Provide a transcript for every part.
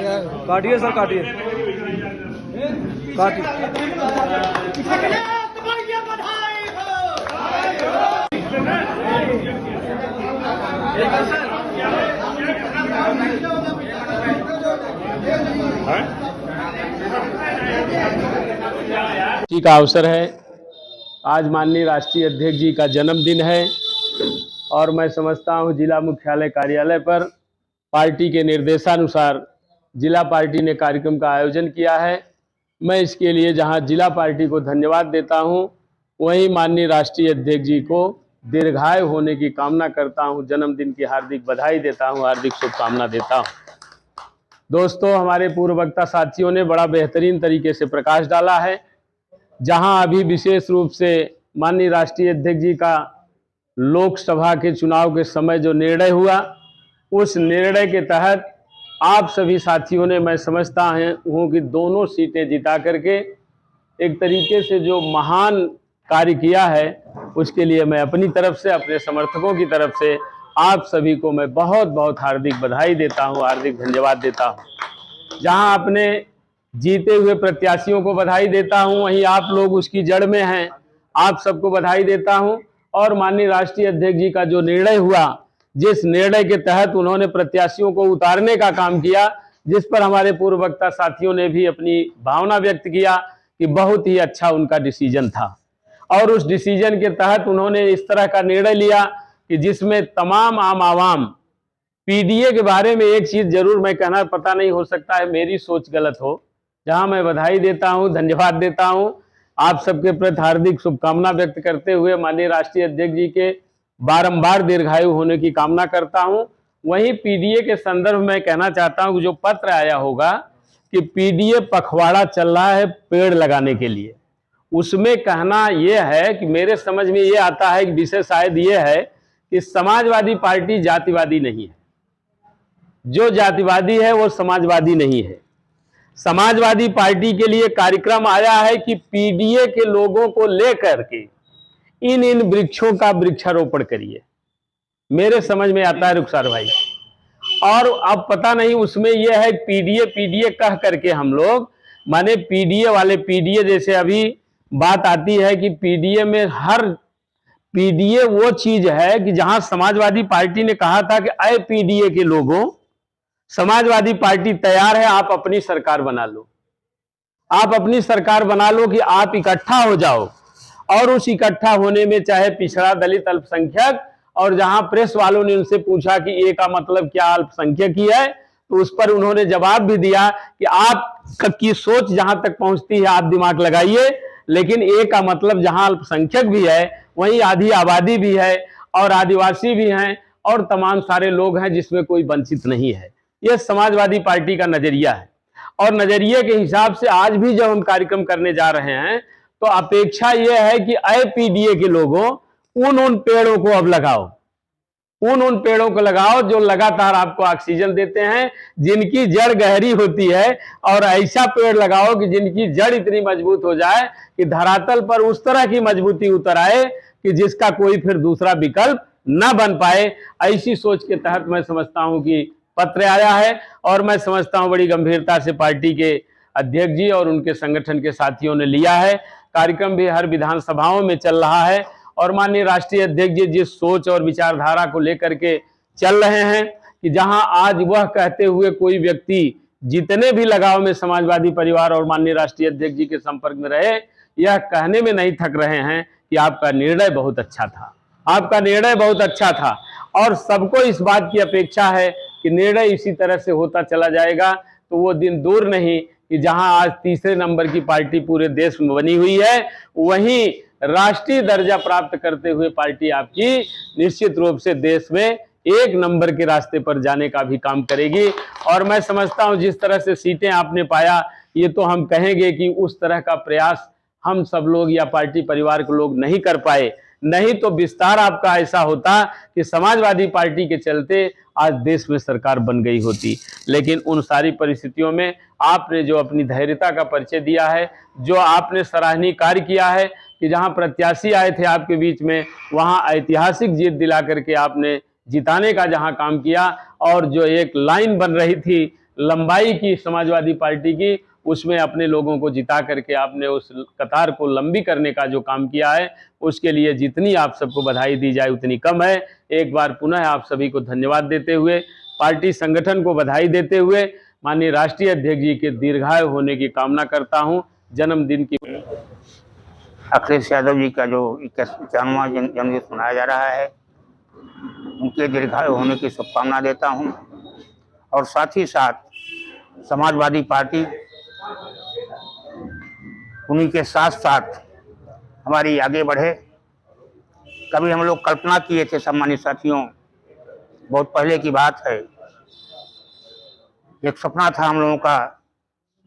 काटिए sir, काटिए काटिए। जी का अवसर है। आज माननीय राष्ट्रीय अध्यक्ष जी का जन्मदिन है और मैं समझता हूं जिला मुख्यालय कार्यालय पर पार्टी के निर्देशानुसार जिला पार्टी ने कार्यक्रम का आयोजन किया है। मैं इसके लिए जहां जिला पार्टी को धन्यवाद देता हूं, वहीं माननीय राष्ट्रीय अध्यक्ष जी को दीर्घायु होने की कामना करता हूं, जन्मदिन की हार्दिक बधाई देता हूं, हार्दिक शुभकामना देता हूं। दोस्तों, हमारे पूर्व वक्ता साथियों ने बड़ा बेहतरीन तरीके से प्रकाश डाला है। जहां अभी विशेष रूप से माननीय राष्ट्रीय अध्यक्ष जी का लोकसभा के चुनाव के समय जो निर्णय हुआ, उस निर्णय के तहत आप सभी साथियों ने, मैं समझता हूं कि दोनों सीटें जिता करके एक तरीके से जो महान कार्य किया है, उसके लिए मैं अपनी तरफ से, अपने समर्थकों की तरफ से आप सभी को मैं बहुत बहुत हार्दिक बधाई देता हूं, हार्दिक धन्यवाद देता हूं। जहां अपने जीते हुए प्रत्याशियों को बधाई देता हूं, वहीं आप लोग उसकी जड़ में हैं, आप सबको बधाई देता हूं। और माननीय राष्ट्रीय अध्यक्ष जी का जो निर्णय हुआ, जिस निर्णय के तहत उन्होंने प्रत्याशियों को उतारने का काम किया, जिस पर हमारे पूर्व वक्ता साथियों ने भी अपनी भावना व्यक्त किया कि बहुत ही अच्छा उनका डिसीजन था। और उस डिसीजन के तहत उन्होंने इस तरह का निर्णय लिया कि जिसमें तमाम आम आवाम, पीडीए के बारे में एक चीज जरूर मैं कहना, पता नहीं हो सकता है मेरी सोच गलत हो, जहां मैं बधाई देता हूं, धन्यवाद देता हूं, आप सबके प्रति हार्दिक शुभकामना व्यक्त करते हुए माननीय राष्ट्रीय अध्यक्ष जी के बारंबार दीर्घायु होने की कामना करता हूं। वहीं पीडीए के संदर्भ में कहना चाहता हूं कि जो पत्र आया होगा कि पीडीए पखवाड़ा चल रहा है पेड़ लगाने के लिए, उसमें कहना यह है कि मेरे समझ में यह आता है कि विषय शायद यह है कि समाजवादी पार्टी जातिवादी नहीं है। जो जातिवादी है वो समाजवादी नहीं है। समाजवादी पार्टी के लिए कार्यक्रम आया है कि पीडीए के लोगों को लेकर के इन वृक्षों का वृक्षारोपण करिए। मेरे समझ में आता है रुखसार भाई। और अब पता नहीं उसमें यह है पीडीए कह करके हम लोग, माने पीडीए वाले, पीडीए जैसे अभी बात आती है कि पीडीए में हर पीडीए वो चीज है कि जहां समाजवादी पार्टी ने कहा था कि अय पीडीए के लोगों, समाजवादी पार्टी तैयार है, आप अपनी सरकार बना लो, आप अपनी सरकार बना लो, कि आप इकट्ठा हो जाओ। और उस इकट्ठा होने में चाहे पिछड़ा, दलित, अल्पसंख्यक, और जहां प्रेस वालों ने उनसे पूछा कि ए का मतलब क्या अल्पसंख्यक ही है, तो उस पर उन्होंने जवाब भी दिया कि आपकी सोच जहां तक पहुंचती है आप दिमाग लगाइए, लेकिन ए का मतलब जहां अल्पसंख्यक भी है वहीं आधी आबादी भी है, और आदिवासी भी हैं, और तमाम सारे लोग हैं जिसमें कोई वंचित नहीं है। यह समाजवादी पार्टी का नजरिया है। और नजरिए के हिसाब से आज भी जब हम कार्यक्रम करने जा रहे हैं, तो अपेक्षा यह है कि अय पीडीए के लोगों, उन पेड़ों को अब लगाओ, उन पेड़ों को लगाओ जो लगातार आपको ऑक्सीजन देते हैं, जिनकी जड़ गहरी होती है, और ऐसा पेड़ लगाओ कि जिनकी जड़ इतनी मजबूत हो जाए कि धरातल पर उस तरह की मजबूती उतर आए कि जिसका कोई फिर दूसरा विकल्प न बन पाए। ऐसी सोच के तहत मैं समझता हूं कि पत्र आया है, और मैं समझता हूं बड़ी गंभीरता से पार्टी के अध्यक्ष जी और उनके संगठन के साथियों ने लिया है। कार्यक्रम भी हर विधानसभाओं में चल रहा है, और माननीय राष्ट्रीय अध्यक्ष जी जिस सोच और विचारधारा को लेकर के चल रहे हैं कि जहां आज वह कहते हुए कोई व्यक्ति जितने भी लगाव में समाजवादी परिवार और माननीय राष्ट्रीय अध्यक्ष जी के संपर्क में रहे, यह कहने में नहीं थक रहे हैं कि आपका निर्णय बहुत अच्छा था, आपका निर्णय बहुत अच्छा था। और सबको इस बात की अपेक्षा है कि निर्णय इसी तरह से होता चला जाएगा, तो वो दिन दूर नहीं कि जहां आज तीसरे नंबर की पार्टी पूरे देश में बनी हुई है, वहीं राष्ट्रीय दर्जा प्राप्त करते हुए पार्टी आपकी निश्चित रूप से देश में एक नंबर के रास्ते पर जाने का भी काम करेगी। और मैं समझता हूं जिस तरह से सीटें आपने पाया, ये तो हम कहेंगे कि उस तरह का प्रयास हम सब लोग या पार्टी परिवार के लोग नहीं कर पाए, नहीं तो विस्तार आपका ऐसा होता कि समाजवादी पार्टी के चलते आज देश में सरकार बन गई होती। लेकिन उन सारी परिस्थितियों में आपने जो अपनी धैर्यता का परिचय दिया है, जो आपने सराहनीय कार्य किया है कि जहां प्रत्याशी आए थे आपके बीच में, वहां ऐतिहासिक जीत दिला करके आपने जिताने का जहां काम किया, और जो एक लाइन बन रही थी, लंबाई की समाजवादी पार्टी की, उसमें अपने लोगों को जिता करके आपने उस कतार को लंबी करने का जो काम किया है, उसके लिए जितनी आप सबको बधाई दी जाए उतनी कम है। एक बार पुनः आप सभी को धन्यवाद देते हुए, पार्टी संगठन को बधाई देते हुए माननीय राष्ट्रीय अध्यक्ष जी के दीर्घायु होने की कामना करता हूं। जन्मदिन की अखिलेश यादव जी का जो 91वां जन्मदिन मनाया जा रहा है, उनके दीर्घायु होने की शुभकामना देता हूं और साथ ही साथ समाजवादी पार्टी उन्हीं के साथ साथ हमारी आगे बढ़े। कभी हम लोग कल्पना किए थे सम्मानित साथियों, बहुत पहले की बात है, एक सपना था हम लोगों का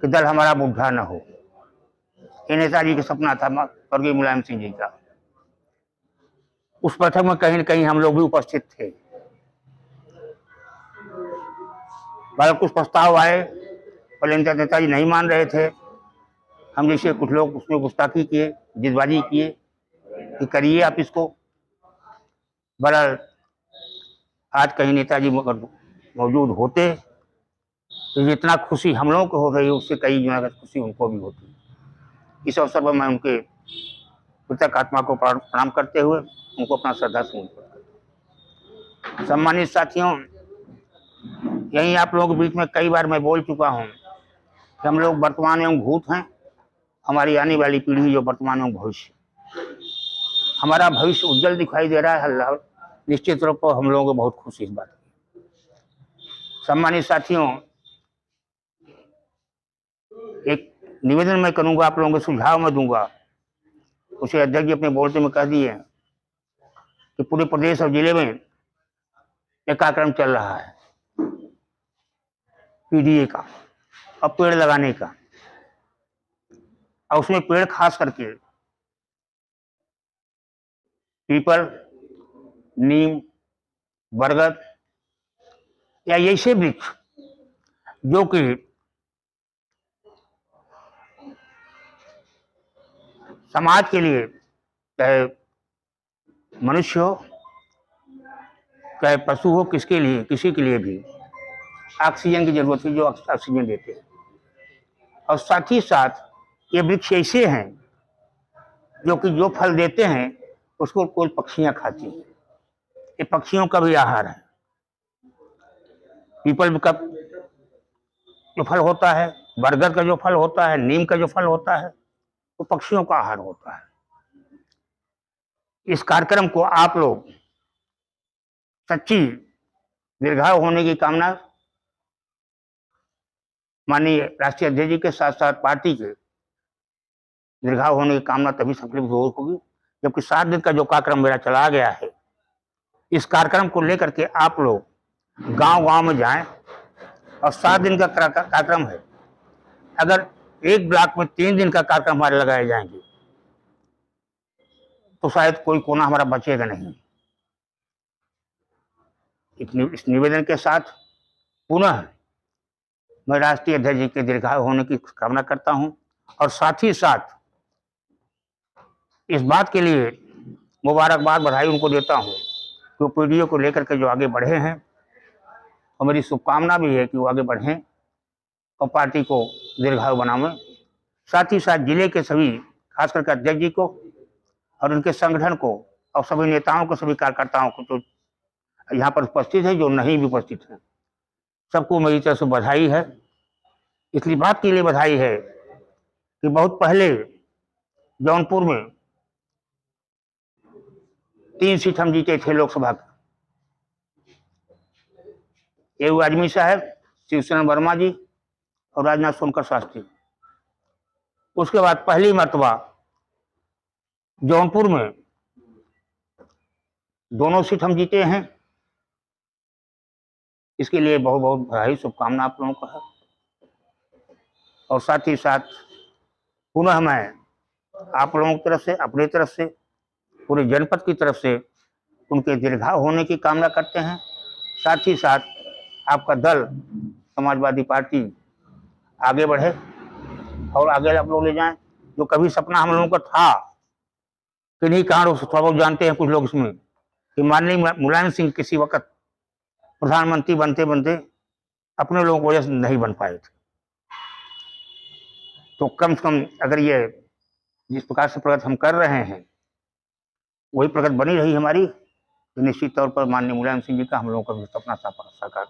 कि दल हमारा बुढ़ा न हो। ये नेताजी का सपना था, स्वर्गीय मुलायम सिंह जी का। उस बैठक में कहीं न कहीं हम लोग भी उपस्थित थे। कुछ प्रस्ताव आए, पहले नेताजी नहीं मान रहे थे। हम जैसे कुछ लोग उसमें गुस्ताखी किए, जिदबाजी किए कि करिए आप इसको। बहरहाल आज कहीं नेताजी मौजूद होते तो जितना खुशी हम लोगों को हो रही है, उससे कई गुना खुशी उनको भी होती। इस अवसर पर मैं उनके कृतज्ञ आत्मा को प्रणाम करते हुए उनको अपना श्रद्धा सुमन करता हूं। सम्मानित साथियों, यहीं आप लोगों के बीच में कई बार मैं बोल चुका हूं कि हम लोग वर्तमान एवं भूत हैं, हमारी आने वाली पीढ़ी जो वर्तमान एवं भविष्य। हमारा भविष्य उज्जवल दिखाई दे रहा है। अल्लाह निश्चित रूप पर हम लोगों को बहुत खुशी इस बात की। सम्मानित साथियों, एक निवेदन मैं करूंगा, आप लोगों को सुझाव मैं दूंगा। उसे अध्यक्ष जी अपने बोलते में कह दिए कि पूरे प्रदेश और जिले में एक कार्यक्रम चल रहा है पीडीए का और पेड़ लगाने का, और उसमें पेड़ खास करके पीपल, नीम, बरगद या ऐसे वृक्ष जो कि समाज के लिए, चाहे मनुष्य हो चाहे पशु हो, किसके लिए, किसी के लिए भी ऑक्सीजन की जरूरत है, जो ऑक्सीजन देते हैं। और साथ ही साथ ये वृक्ष ऐसे हैं जो कि जो फल देते हैं उसको कोई पक्षियां खाती हैं। ये पक्षियों का भी आहार है। पीपल का जो फल होता है, बरगद का जो फल होता है, नीम का जो फल होता है, वो पक्षियों का आहार होता है। इस कार्यक्रम को आप लोग सच्ची दीर्घायु होने की कामना माननीय राष्ट्रीय अध्यक्ष जी के साथ साथ पार्टी के दीर्घायु होने की कामना तभी सफल होगी जबकि 7 दिन का जो कार्यक्रम मेरा चला गया है, इस कार्यक्रम को लेकर के आप लोग गांव-गांव में जाएं। और 7 दिन का कार्यक्रम है, अगर एक ब्लॉक में 3 दिन का कार्यक्रम हमारे लगाए जाएंगे तो शायद कोई कोना हमारा बचेगा नहीं। इस निवेदन के साथ पुनः मैं राष्ट्रीय अध्यक्ष जी के दीर्घायु होने की कामना करता हूं और साथ ही साथ इस बात के लिए मुबारकबाद, बधाई उनको देता हूं कि वो पीढ़ियों को लेकर के जो आगे बढ़े हैं, और मेरी शुभकामना भी है कि वो आगे बढ़ें और पार्टी को दीर्घायु बनावें। साथ ही साथ जिले के सभी, खास करके अध्यक्ष जी को और उनके संगठन को और सभी नेताओं को, सभी कार्यकर्ताओं को जो यहाँ पर उपस्थित है, जो नहीं भी उपस्थित है, सबको मेरी तरफ से बधाई है। इसलिए बात के लिए बधाई है कि बहुत पहले जौनपुर में 3 सीट हम जीते थे लोकसभा की। एवं आजमी साहब, शिवसेना वर्मा जी और राजनाथ सोनकर शास्त्री। उसके बाद पहली मर्तबा जौनपुर में दोनों सीट हम जीते हैं। इसके लिए बहुत बहुत बधाई, शुभकामना आप लोगों को है। और साथ ही साथ पुनः मैं आप लोगों की तरफ से, अपनी तरफ से, पूरे जनपद की तरफ से उनके दीर्घायु होने की कामना करते हैं। साथ ही साथ आपका दल समाजवादी पार्टी आगे बढ़े और आगे आप लोग ले जाएं। जो कभी सपना हम लोगों का था कि नहीं, कहाँ थोड़ा बहुत जानते हैं कुछ लोग इसमें, कि माननीय मुलायम सिंह किसी वक्त प्रधानमंत्री बनते बनते अपने लोगों की वजह से नहीं बन पाए थे। तो कम से कम अगर ये जिस प्रकार से प्रगति हम कर रहे हैं वही प्रगति बनी रही हमारी, तो निश्चित तौर पर माननीय मुलायम सिंह जी का हम लोगों का भी सपना साकार